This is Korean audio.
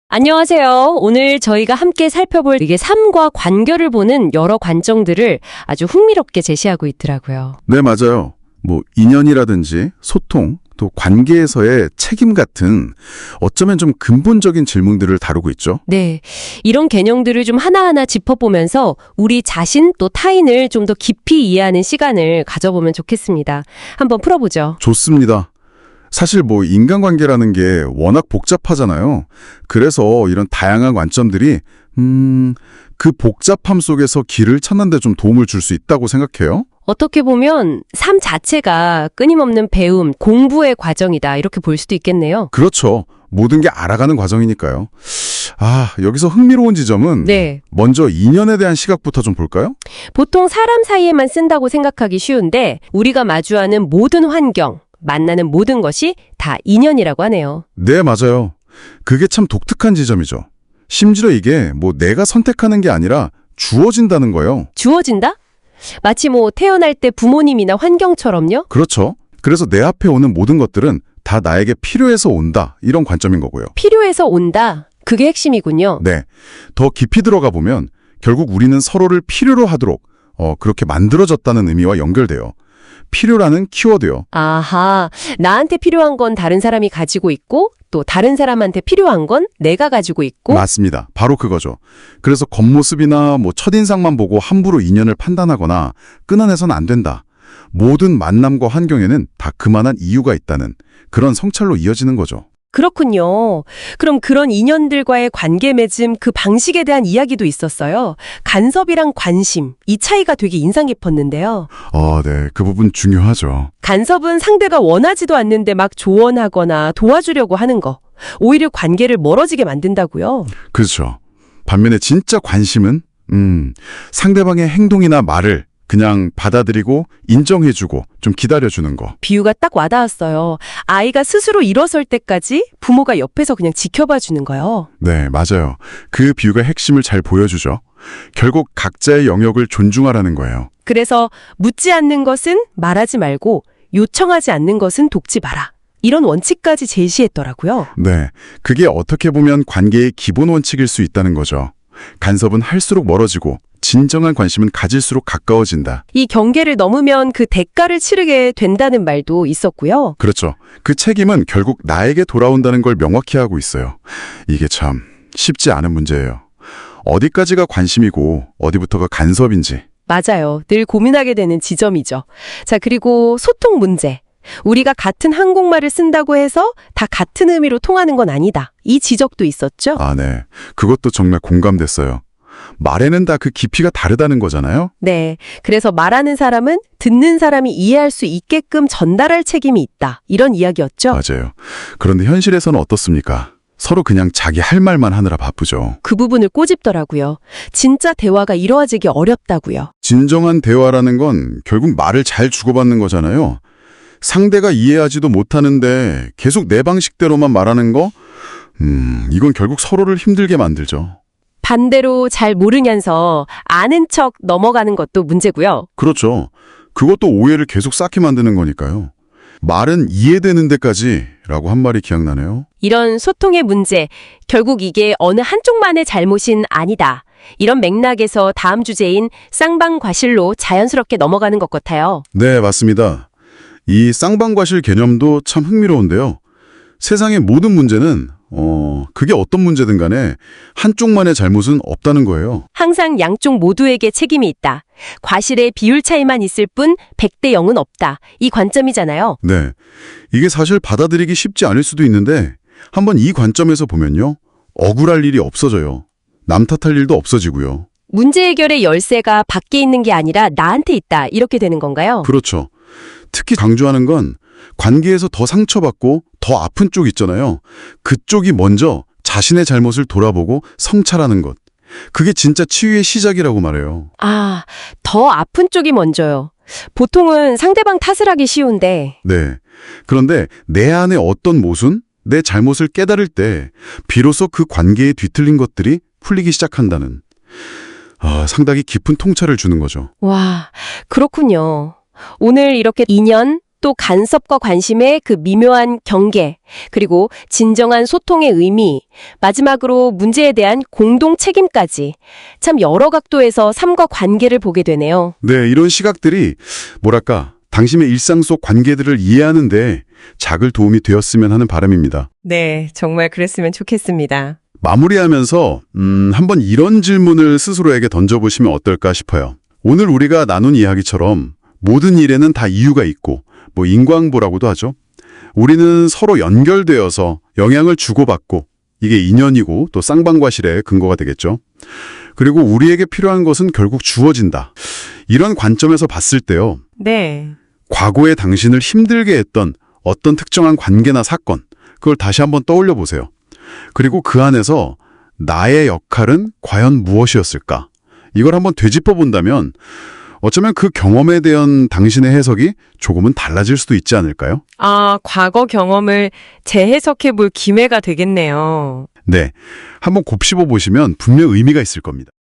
안녕하세요. 오늘 저희가 함께 살펴볼 이게 삶과 관계를 보는 여러 관점들을 아주 흥미롭게 제시하고 있더라고요. 네, 맞아요. 인연이라든지 소통, 또 관계에서의 책임 같은 어쩌면 좀 근본적인 질문들을 다루고 있죠. 네. 이런 개념들을 좀 하나하나 짚어보면서 우리 자신 또 타인을 좀 더 깊이 이해하는 시간을 가져보면 좋겠습니다. 한번 풀어보죠. 좋습니다. 사실 인간관계라는 게 워낙 복잡하잖아요. 그래서 이런 다양한 관점들이 그 복잡함 속에서 길을 찾는 데 좀 도움을 줄 수 있다고 생각해요. 어떻게 보면 삶 자체가 끊임없는 배움, 공부의 과정이다 이렇게 볼 수도 있겠네요. 그렇죠. 모든 게 알아가는 과정이니까요. 여기서 흥미로운 지점은 네. 먼저 인연에 대한 시각부터 좀 볼까요? 보통 사람 사이에만 쓴다고 생각하기 쉬운데 우리가 마주하는 모든 환경, 만나는 모든 것이 다 인연이라고 하네요. 네, 맞아요. 그게 참 독특한 지점이죠. 심지어 이게 내가 선택하는 게 아니라 주어진다는 거예요. 주어진다? 마치 태어날 때 부모님이나 환경처럼요? 그렇죠. 그래서 내 앞에 오는 모든 것들은 다 나에게 필요해서 온다. 이런 관점인 거고요. 필요해서 온다. 그게 핵심이군요. 네. 더 깊이 들어가 보면 결국 우리는 서로를 필요로 하도록 그렇게 만들어졌다는 의미와 연결돼요. 필요라는 키워드요. 아하, 나한테 필요한 건 다른 사람이 가지고 있고 또 다른 사람한테 필요한 건 내가 가지고 있고. 맞습니다. 바로 그거죠. 그래서 겉모습이나 첫인상만 보고 함부로 인연을 판단하거나 끊어내선 안 된다. 모든 만남과 환경에는 다 그만한 이유가 있다는 그런 성찰로 이어지는 거죠. 그렇군요. 그럼 그런 인연들과의 관계 맺음 그 방식에 대한 이야기도 있었어요. 간섭이랑 관심, 이 차이가 되게 인상 깊었는데요. 네. 그 부분 중요하죠. 간섭은 상대가 원하지도 않는데 막 조언하거나 도와주려고 하는 거. 오히려 관계를 멀어지게 만든다고요. 그렇죠. 반면에 진짜 관심은 상대방의 행동이나 말을 그냥 받아들이고 인정해주고 좀 기다려주는 거. 비유가 딱 와닿았어요. 아이가 스스로 일어설 때까지 부모가 옆에서 그냥 지켜봐 주는 거요. 네, 맞아요. 그 비유가 핵심을 잘 보여주죠. 결국 각자의 영역을 존중하라는 거예요. 그래서 묻지 않는 것은 말하지 말고 요청하지 않는 것은 돕지 마라. 이런 원칙까지 제시했더라고요. 네, 그게 어떻게 보면 관계의 기본 원칙일 수 있다는 거죠. 간섭은 할수록 멀어지고 진정한 관심은 가질수록 가까워진다. 이 경계를 넘으면 그 대가를 치르게 된다는 말도 있었고요. 그렇죠. 그 책임은 결국 나에게 돌아온다는 걸 명확히 하고 있어요. 이게 참 쉽지 않은 문제예요. 어디까지가 관심이고 어디부터가 간섭인지. 맞아요. 늘 고민하게 되는 지점이죠. 자, 그리고 소통 문제. 우리가 같은 한국말을 쓴다고 해서 다 같은 의미로 통하는 건 아니다. 이 지적도 있었죠? 네. 그것도 정말 공감됐어요. 말에는 다 그 깊이가 다르다는 거잖아요? 네. 그래서 말하는 사람은 듣는 사람이 이해할 수 있게끔 전달할 책임이 있다. 이런 이야기였죠? 맞아요. 그런데 현실에서는 어떻습니까? 서로 그냥 자기 할 말만 하느라 바쁘죠. 그 부분을 꼬집더라고요. 진짜 대화가 이루어지기 어렵다고요. 진정한 대화라는 건 결국 말을 잘 주고받는 거잖아요. 상대가 이해하지도 못하는데 계속 내 방식대로만 말하는 거? 이건 결국 서로를 힘들게 만들죠. 반대로 잘 모르면서 아는 척 넘어가는 것도 문제고요. 그렇죠. 그것도 오해를 계속 쌓게 만드는 거니까요. 말은 이해되는 데까지라고 한 말이 기억나네요. 이런 소통의 문제, 결국 이게 어느 한쪽만의 잘못은 아니다. 이런 맥락에서 다음 주제인 쌍방과실로 자연스럽게 넘어가는 것 같아요. 네, 맞습니다. 이 쌍방과실 개념도 참 흥미로운데요. 세상의 모든 문제는 그게 어떤 문제든 간에 한쪽만의 잘못은 없다는 거예요. 항상 양쪽 모두에게 책임이 있다. 과실의 비율 차이만 있을 뿐 100대 0은 없다. 이 관점이잖아요. 네. 이게 사실 받아들이기 쉽지 않을 수도 있는데 한번 이 관점에서 보면요. 억울할 일이 없어져요. 남 탓할 일도 없어지고요. 문제 해결의 열쇠가 밖에 있는 게 아니라 나한테 있다. 이렇게 되는 건가요? 그렇죠. 특히 강조하는 건 관계에서 더 상처받고 더 아픈 쪽 있잖아요. 그쪽이 먼저 자신의 잘못을 돌아보고 성찰하는 것. 그게 진짜 치유의 시작이라고 말해요. 더 아픈 쪽이 먼저요. 보통은 상대방 탓을 하기 쉬운데. 네. 그런데 내 안에 어떤 모순, 내 잘못을 깨달을 때 비로소 그 관계에 뒤틀린 것들이 풀리기 시작한다는. 상당히 깊은 통찰을 주는 거죠. 와, 그렇군요. 오늘 이렇게 인연, 또 간섭과 관심의 그 미묘한 경계, 그리고 진정한 소통의 의미, 마지막으로 문제에 대한 공동 책임까지 참 여러 각도에서 삶과 관계를 보게 되네요. 네, 이런 시각들이 뭐랄까 당신의 일상 속 관계들을 이해하는데 작은 도움이 되었으면 하는 바람입니다. 네, 정말 그랬으면 좋겠습니다. 마무리하면서 한번 이런 질문을 스스로에게 던져보시면 어떨까 싶어요. 오늘 우리가 나눈 이야기처럼 모든 일에는 다 이유가 있고 인과응보라고도 하죠. 우리는 서로 연결되어서 영향을 주고받고 이게 인연이고 또 쌍방과실의 근거가 되겠죠. 그리고 우리에게 필요한 것은 결국 주어진다. 이런 관점에서 봤을 때요. 네. 과거에 당신을 힘들게 했던 어떤 특정한 관계나 사건, 그걸 다시 한번 떠올려 보세요. 그리고 그 안에서 나의 역할은 과연 무엇이었을까? 이걸 한번 되짚어 본다면 어쩌면 그 경험에 대한 당신의 해석이 조금은 달라질 수도 있지 않을까요? 과거 경험을 재해석해 볼 기회가 되겠네요. 네, 한번 곱씹어 보시면 분명 의미가 있을 겁니다.